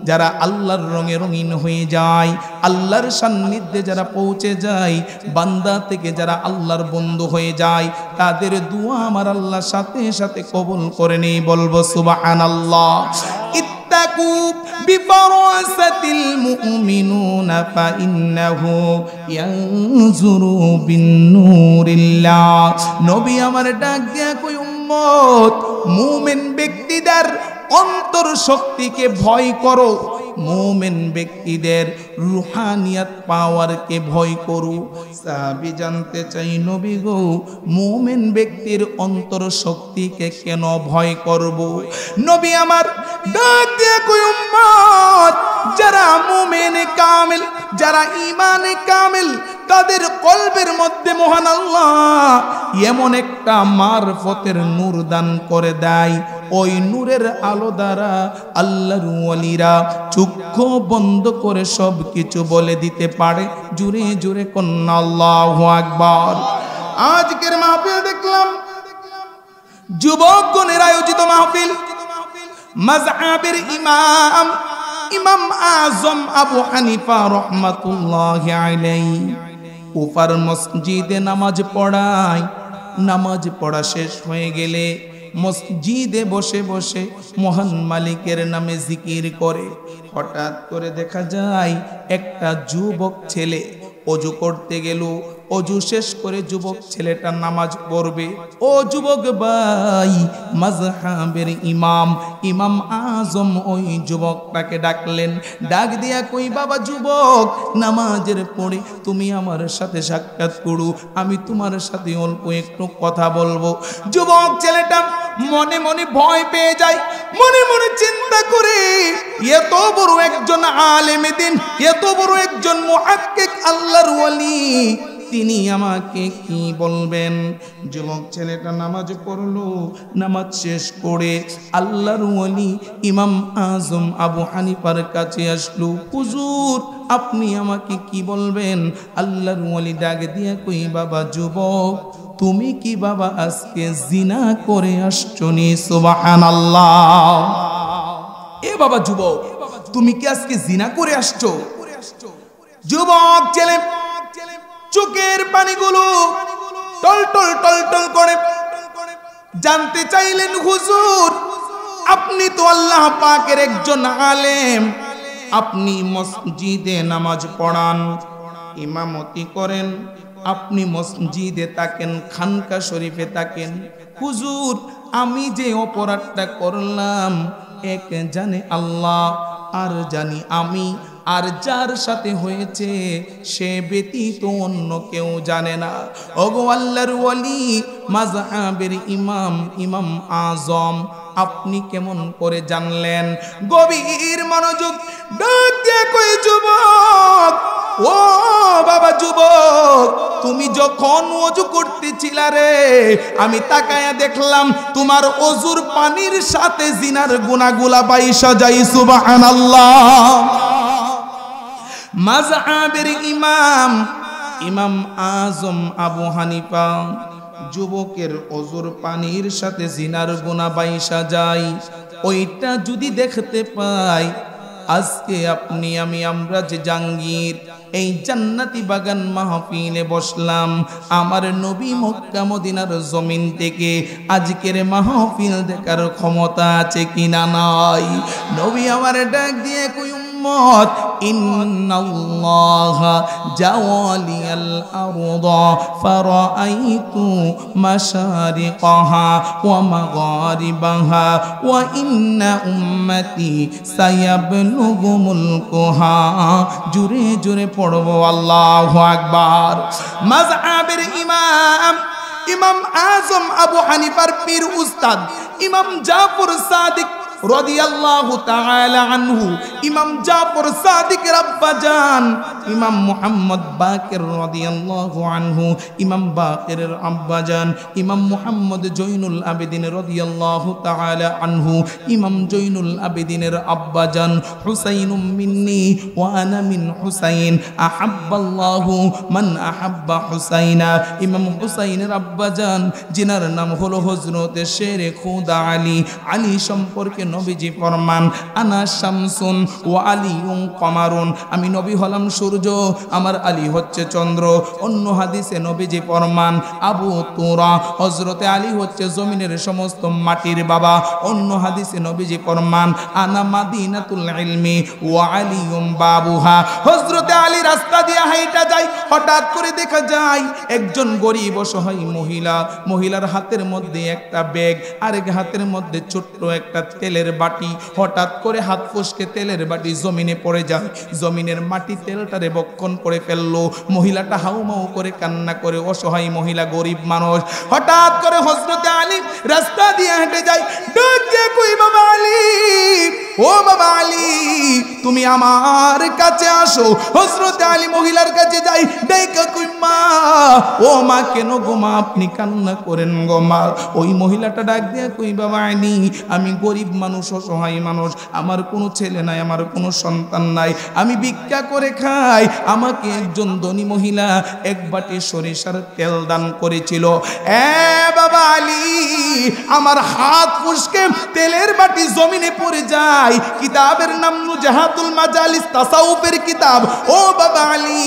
[SPEAKER 1] যারা আল্লাহর রঙে রঙিন হয়ে যায়, আল্লাহর সান্নিধ্যে যারা পৌঁছে যায়, বান্দা থেকে যারা আল্লাহর বন্ধু হয়ে যায়, তাদের দুয়া আমার আল্লাহ সাথে সাথে কবুল করে নেই। বলবো সুবহানাল্লাহ। ইত্তাকু বিফরাসাতিল মুমিনুনা ফাইন্নাহু ইয়ানজুরু বিন্নুরিল্লাহ। নবী আমার ডাক দিয়া কই, উম্মত মুমিন ব্যক্তিদের অন্তর শক্তিকে ভয় করো, মুমিন ব্যক্তিদের রুহানিয়াত পাওয়ারকে ভয় করো। সাহাবী জানতে চাই, নবী গো, মুমিন ব্যক্তির অন্তর শক্তিকে কেন ভয় করব? নবী আমার ডাক দিয়ে কই, উম্মত যারা মুমিন কামিল, যারা ঈমান কামিল, তাদের কলবের মধ্যে মহান আল্লাহ এমন একটা মারফতের নূর দান করে দেয়, ওই নূরের আলো দ্বারা আল্লাহর ওয়ালিরা চক্ষু বন্ধ করে সব কিছু বলে দিতে পারে। জুড়ে জুড়ে কন্যা আল্লাহু আকবার। আজকের মাহফিল দেখলাম যুবকগণের আয়োজিত মাহফিল, মাযহাবের ইমাম ইমাম আজম আবু হানিফা রাহমাতুল্লাহি আলাইহি কুফার মসজিদে নামাজ পড়ায়। নামাজ পড়া শেষ হয়ে গেলে মসজিদে বসে বসে মহান মালিকের নামে জিকির করে। হঠাৎ করে দেখা যায় একটা যুবক ছেলে অজু করতে গেল, অজু শেষ করে যুবক ছেলেটা নামাজ পড়বে। ও যুবক ভাই, মাযহাবের ইমাম ইমাম আজম ওই যুবকটাকে ডাকলেন। ডাক দিয়া কই, বাবা যুবক, নামাজের পরে তুমি আমার সাথে সাক্ষাৎ করো, আমি তোমার সাথে অল্প একটু কথা বলবো। যুবক ছেলেটা মনে মনে ভয় পেয়ে যায়, মনে মনে চিন্তা করে, এত বড় একজন আলেম দ্বীন, এত বড় একজন মুহাক্কিক আল্লাহর ওয়ালি, তিনি আমাকে কি বলবেন? যুবক ছেলেটা নামাজ পড়লো। নামাজ শেষ করে আল্লাহর ওয়ালি ইমাম আজম আবু হানিফার কাছে আসলো। হুজুর, আপনি আমাকে কি বলবেন? আল্লাহর ওয়ালি ডাক দিয়া কই, বাবা যুবক, তুমি কি বাবা আজকে জিনা করে আসছো নি? সুবহানাল্লাহ। এ বাবা যুবক, তুমি কি আজকে জিনা করে আসছো? যুবক ছেলে চোখের পানিগুলো টলটল টলটল করে জানতে চাইলেন, হুজুর আপনি তো আল্লাহ পাকের একজন আলেম, আপনি মসজিদে নামাজ পড়ান, ইমামতি করেন, আপনি মসজিদে থাকেন, খানকা শরীফে থাকেন, হুজুর আমি যে অপরাধটা করলাম এক জানে আল্লাহ আর জানি আমি, আর যার সাথে হয়েছে সে ব্যতীত অন্য কেউ জানে না। ওগো আল্লাহর ওয়ালি, মাযহাবের ইমাম, ইমাম আজম, আপনি কেমন করে জানলেন? গভীর মনোযোগ ডাক দিয়ে কই, যুবক ও বাবা যুবক, তুমি যখন ওযু করতেছিলা রে, আমি তাকায়া দেখলাম তোমার ওযুর পানির সাথে জিনার গুনাহগুলা বাইসা যায়। সুবহানাল্লাহ। মাযহাবের ইমাম, ইমাম আজম আবু হানিফা, যুবকের ওযুর পানির সাথে জিনার গুনাহ বাইসা যায়, ওইটা যদি দেখতে পাই, আজকে আপনি আমি আমরা যে জাঙ্গীর এই জান্নাতি বাগান মাহফিলে বসলাম, আমার নবী মক্কা মদিনার জমিন থেকে আজকের মাহফিল দেখার ক্ষমতা আছে কিনা নাই? নবী আমার ডাক দিয়ে কই, উম্মত ইন্নাল্লাহা জাওয়ালিয়াল আরদা ফারাআইতু মাশারিকাহা ওয়া মাগারিবাহা ওয়া ইন্না উম্মতি সায়াবলুগু মুলকুহা। জোরে জোরে পড়বো আল্লাহু আকবার। মাযহাবের ইমাম, ইমাম আজম আবু হানিফার পীর উস্তাদ ইমাম জাফর সাদিক রাদিয়াল্লাহু তাআলা আনহু, ইমাম জাফর সাদিকের আব্বাজান ইমাম মুহাম্মদ বাকির রাদিয়াল্লাহু আনহু, ইমাম বাকিরের আব্বাজান ইমাম মুহাম্মদ জৈনুল আবেদিন রাদিয়াল্লাহু তাআলা আনহু, ইমাম জৈনুল আবেদিনের আব্বাজান হুসাইনুম মিন্নি ওয়া আনা মিন হুসাইন, আহাব্বাল্লাহু মান আহাব্বা হুসাইনা। ইমাম হুসাইনের আব্বাজান যিনার নাম হলো হযরত শেরে খুদা আলী, আলী সম্পর্কে নবীজি ফরমান, আনা শামসুন ওয়া আলিউন কমারুন, আমি নবী হলাম সূর্য, আমার আলী হচ্ছে চন্দ্র। অন্য হাদিসে নবীজি ফরমান, আবু তুরা, হযরতে আলী হচ্ছে জমিনের সমস্ত মাটির বাবা। অন্য হাদিসে নবীজি ফরমান, আনা মাদিনাতুল ইলমি ওয়া আলিউম বাবুহা, হযরতে আলী রাস্তা দিয়ে হাইটা যায়, হঠাৎ করে দেখা যায় একজন গরীব অসহায় মহিলা, মহিলার হাতের মধ্যে একটা ব্যাগ, আরেক হাতের মধ্যে ছোট্ট একটা তেলের বাটি। হঠাৎ করে হাত ফসকে তেলের বাটি জমিনে পড়ে যায়, জমিনের মাটি তেলটারে বক্ষণ করে ফেললো। মহিলাটা হাউমাউ করে কান্না করে, অসহায় মহিলা, গরিব মানুষ। হঠাৎ করে হযরতে আলী রাস্তা দিয়ে হেঁটে যায়, ডাক দিয়ে কই, বাবা আলী, ও বাবা আলী তুমি আমার কাছে আসো। হযরতে আলী মহিলার কাছে যাই, ডাইকা কই, মা, ও মা, কেন গো মা আপনি কান্না করেন গো মা? ওই মহিলাটা ডাক দিয়ে কই, বাবা আলী আমি গরিব মানুষ, অসহায় মানুষ, আমার কোনো ছেলে নাই, আমার কোনো সন্তান নাই, আমি ভিক্ষা করে খাই। আমাকে একজন ধনী মহিলা এক বাটি সরিষার তেল দান করেছিল। বাবা আলী, আমার হাত ফুসকে তেলের বাটি জমিনে পড়ে যায়। কিতাবের নাম নুজহাতুল মাজালিস, তাসাউফের কিতাব। ও বাবা আলী,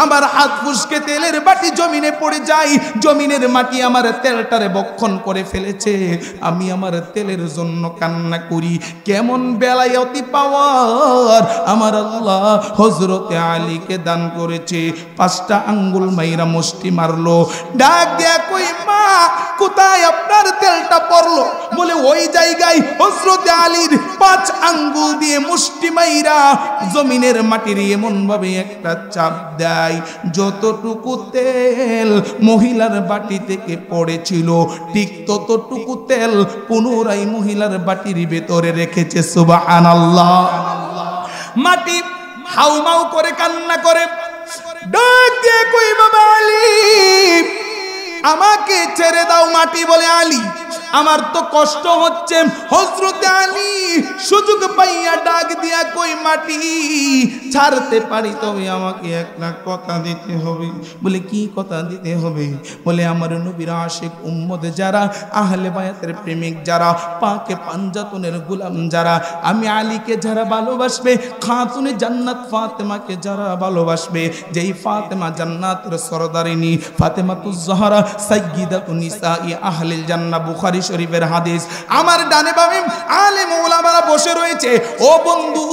[SPEAKER 1] আমার হাত ফুসকে তেলের বাটি জমিনে পড়ে যায়, জমিনের মাটি আমার তেলটারে বক্ষণ করে ফেলেছে। আমি আমার তেলের জন্য কান্না করি। কেমন বেলায়েতি পাওয়ার আমার আল্লাহ হযরতে আলীকে দান করেছে। 5টা আঙ্গুল মাইরা মুষ্টি মারলো, ডাক দিয়া কই, মা কোথায় আপনার তেলটা পড়লো? বলে ওই জায়গায় হযরতে আলীর 5 আঙ্গুল দিয়ে মুষ্টি মাইরা জমিনের মাটির এমন ভাবে একটা চাপ দেয়, যতটুকু তেল মহিলার বাটি থেকে পড়েছিল ঠিক ততটুকু তেল পুনরায় মহিলার বাটির ভেতরে রেখেছে। সুবহানাল্লাহ। মাটি হাউমাউ করে কান্না করে, ডাক দিয়ে কই, বাবা আলী আমাকে ছেড়ে দাও। মাটি বলে, আলী আমার তো কষ্ট হচ্ছে। হযরত আলী সুযোগ পাইয়া ডাক দিয়া কই মাটি ছাড়তে পারি, তবে আমাকে একটা কথা দিতে হবে। বলে কি কথা দিতে হবে? বলে আমার নবীর আশিক উম্মত যারা, আহলে বায়াতের প্রেমিক যারা, পাকে পাঞ্জাতনের গোলাম যারা, আমি আলীকে যারা ভালোবাসবে, খাতুনে জান্নাত ফাতেমাকে যারা ভালোবাসবে, যেই ফাতেমা জান্নাতের সরদারিনী, ফাতেমাতুজ জাহরা সাইয়্যিদাতুন নিসাই আহলিল জান্নাহ, বুখারী শরীফের হাদিস। আমার ডানে বামে আলেম ওলামারা বসে রয়েছে। ও বন্ধু,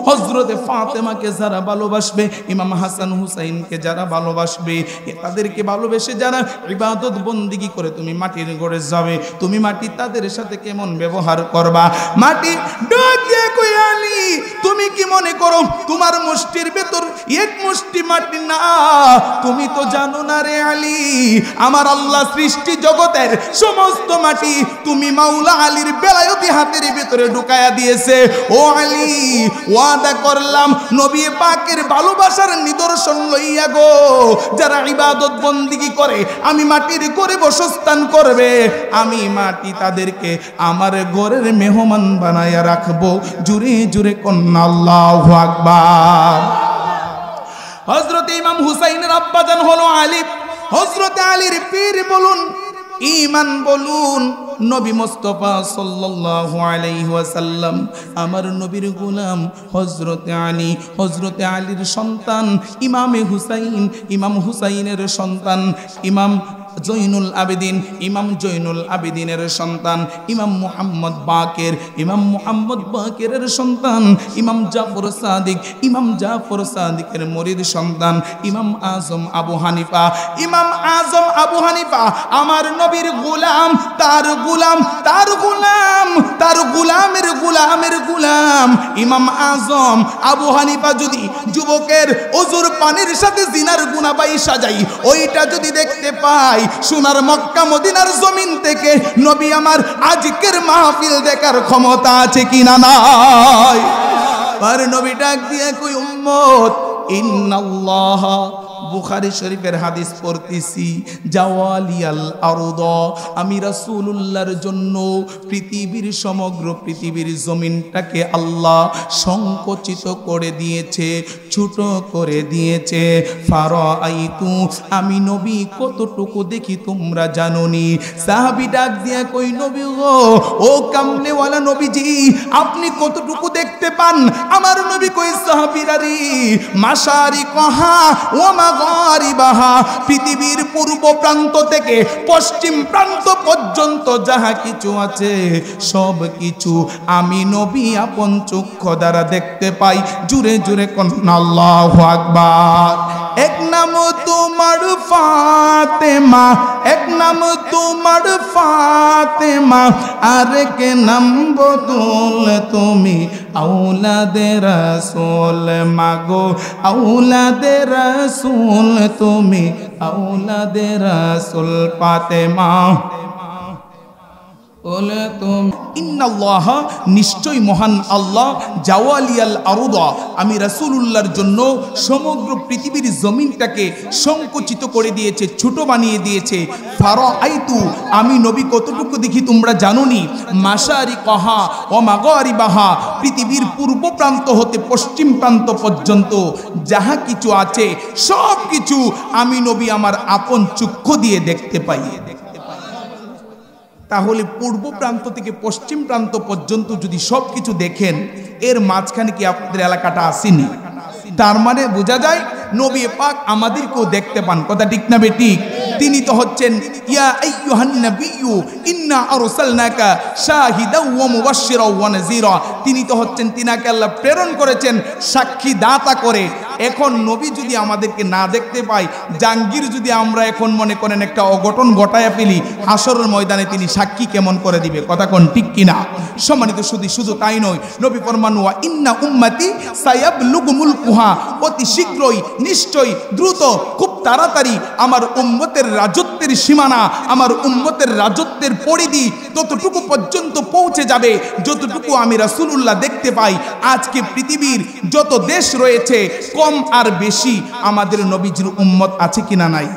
[SPEAKER 1] হযরতে ফাতেমাকে যারা ভালোবাসবে, ইমাম হাসান হুসাইনকে যারা ভালোবাসবে, তাদেরকে ভালোবেসে যারা ইবাদত বন্দেগী করে তুমি মাটির ঘরে যাবে, তুমি মাটি তাদের সাথে কেমন ব্যবহার করবা? মাটি ডাক দিয়ে কই আলী, তুমি কি মনে করো তোমার মুষ্টির ভেতর এক মুষ্টি মাটি না? তুমি তো জানো না রে আলী, আমার আল্লাহ সৃষ্টি জগতের সমস্ত মাটি তুমি মাওলা আলীর বেলায়তি হাতের ভিতরে ঢুকায়া দিয়েছে। ও আলী, ওয়াদা করলাম নবী পাকের ভালোবাসার নিদর্শন লইয়া গো, যারা ইবাদত বন্দেগী করে আমি মাটির ঘরে বসস্থান করবে, আমি মাটি তাদেরকে আমার ঘরের মেহমান বানায়া রাখবো। জুরে জুরে কন্যা আল্লাহু আকবার। হযরত ইমাম হুসাইনের আব্বাজান হলো আলী। হযরত আলীর পীর বলুন, ঈমান বলুন, নবী মুস্তাফা সাল্লাল্লাহু আলাইহি ওয়াসাল্লাম আমার নবীর গোলাম হযরত আলী। হযরত আলীর সন্তান ইমামে হুসাইন, ইমাম হুসাইনের সন্তান ইমাম জৈনুল আবেদিন, ইমাম জৈনুল আবেদিনের সন্তান ইমাম মুহাম্মদ বাকের, ইমাম মুহাম্মদ বাকেরের সন্তান ইমাম জাফর সাদিক, ইমাম জাফর সাদিকের মুরিদ সন্তান ইমাম আজম আবু হানিফা। ইমাম আজম আবু হানিফা আমার নবীর গোলাম, তার গোলাম, তার গোলাম, তার গোলামের গোলামের গোলাম। ইমাম আজম আবু হানিফা যদি যুবকের ওজুর পানির সাথে জিনার গুনাহ পাই সাজাই, ওইটা যদি দেখতে পাই, সোনার মক্কা মদিনার জমিন থেকে নবী আমার আজকের মাহফিল দেখার ক্ষমতা আছে কিনা নাই? আর নবী ডাক দিয়ে কই উম্মত, ইন্নাল্লাহ, বুখারী শরীফের হাদিস পড়তেছি, জাওয়ালিয়াল আরদ, আমি রাসূলুল্লাহর জন্য পৃথিবীর সমগ্র পৃথিবীর জমিনটাকে আল্লাহ সংকুচিত করে দিয়েছে, ছোট করে দিয়েছে। ফারাআইতু, আমি নবী কতটুকু দেখি তোমরা জানোনি? সাহাবী ডাক দিয়া কই নবী গো, ও কামলেওয়ালা নবীজি, আপনি কতটুকু দেখতে পান? আমার নবী কই সাহাবীরা রে, মাশারিকহা ওয়া মাগারিবাহা, পৃথিবীর পূর্ব প্রান্ত থেকে পশ্চিম প্রান্ত পর্যন্ত যাহা কিছু আছে সব কিছু আমি নবী আপন চক্ষু দ্বারা দেখতে পাই। জুরে জুরে কন্যা আল্লাহু আকবার। এক নাম তোমার ফাতেমা, এক নাম তোমার ফাতেমা, আরেক নাম বদল তুমি আওলাদে রাসূল, মাগো আওলাদে রাসূল, তুমি আওলাদে রাসূল ফাতেমা। ইন্নাল্লাহ, নিশ্চয় মহান আল্লাহ, জাওয়ালিয়াল আরদ, আমি রাসূলুল্লাহর জন্য সমগ্র পৃথিবীর জমিনটাকে সংকুচিত করে দিয়েছে, ছোট বানিয়ে দিয়েছে। ফারাআইতু, আমি নবী কতটুকু দেখি তোমরা জানোনি? মাশারিকহা ওয়া মাগারিবাহা, পৃথিবীর পূর্ব প্রান্ত হতে পশ্চিম প্রান্ত পর্যন্ত যাহা কিছু আছে সব কিছু আমি নবী আমার আপন চক্ষু দিয়ে দেখতে পাই। তাহলে পূর্ব প্রান্ত থেকে পশ্চিম প্রান্ত পর্যন্ত যদি সব কিছু দেখেন, এর মাঝখানে কি আপনাদের এলাকাটা আসেনি? তার মানে বোঝা যায় নবী পাক আমাদেরকেও দেখতে পান। কথা ঠিক না বেঠিক? তিনি তো হচ্ছেন ইয়া আইয়ুহান নাবিয়্যু ইন্না আরসালনাকা শাহিদাও ওয়া মুবাশশিরাও ওয়া নাযীরা, তিনি তো হচ্ছেন, তিনাকে আল্লাহ প্রেরণ করেছেন সাক্ষী দাতা করে। এখন নবী যদি আমাদেরকে না দেখতে পাই, জাহাঙ্গীর যদি আমরা এখন মনে করেন একটা অঘটন ঘটায়া ফেলি, হাসরের ময়দানে তিনি সাক্ষী কেমন করে দিবে? কথা কোন ঠিক কিনা? সম্মানিত শুধু তাই নয়, নবী ফরমান ওয়া ইন্না উম্মতি সায়াবলুগু মুলকুহা, অতি শীঘ্রই, নিশ্চয়ই, দ্রুত, খুব তাড়াতাড়ি আমার উম্মতের রাজত্বের সীমানা, আমার উম্মতের রাজত্বের পরিধি ততটুকু পর্যন্ত পৌঁছে যাবে যতটুকু আমি রাসূলুল্লাহ দেখতে পাই। আজকে পৃথিবীর যত দেশ রয়েছে, কম আর বেশি আমাদের নবীজির উম্মত আছে কিনা নাই?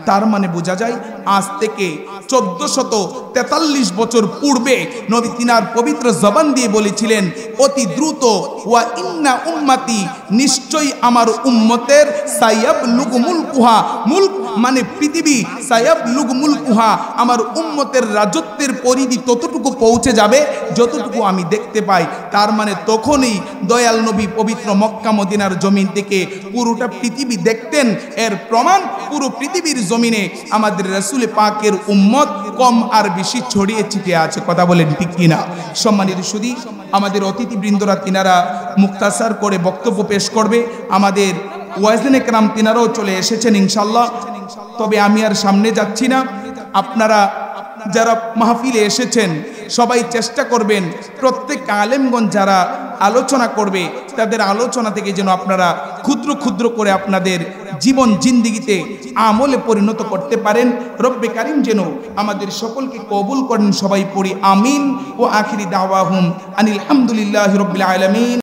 [SPEAKER 1] তার মানে বোঝা যায় আজ থেকে 1443 বছর পূর্বে নবী তিনার পবিত্র জবান দিয়ে বলেছিলেন, অতি দ্রুত ওয়া ইন্না উম্মতি, নিশ্চয়ই আমার উম্মতের সায়াবলুগু মুলকুহা, মুলক মানে পৃথিবী, সায়াবলুগু মুলকুহা, আমার উম্মতের রাজত্বের পরিধি ততটুকু পৌঁছে যাবে যতটুকু আমি দেখতে পাই। তার মানে তখনই দয়াল নবী পবিত্র মক্কা মদিনার জমিন থেকে পুরোটা পৃথিবী দেখতেন। এর প্রমাণ পুরো পৃথিবীর জমিনে আমাদের রাসূল পাকের উম্মত কম আর বেশি ছড়িয়ে ছিটিয়ে আছে। কথা বলেন ঠিক কিনা? সম্মানিত সুধী, আমাদের অতিথিবৃন্দরা তিনারা মুক্তাসার করে বক্তব্য পেশ করবে। আমাদের ওয়াজিন একরাম তিনারাও চলে এসেছেন ইনশাআল্লাহ। তবে আমি আর সামনে যাচ্ছি না, আপনারা যারা মাহফিলে এসেছেন সবাই চেষ্টা করবেন প্রত্যেক আলেমগণ যারা আলোচনা করবে তাদের আলোচনা থেকে যেন আপনারা ক্ষুদ্র ক্ষুদ্র করে আপনাদের জীবন জিন্দিগিতে আমলে পরিণত করতে পারেন। রব্বে কারিম যেন আমাদের সকলকে কবুল করেন। সবাই পড়ি আমিন। ও আখিরি দাওয়াহুম আনিল হামদুলিল্লাহি রাব্বিল আলামিন।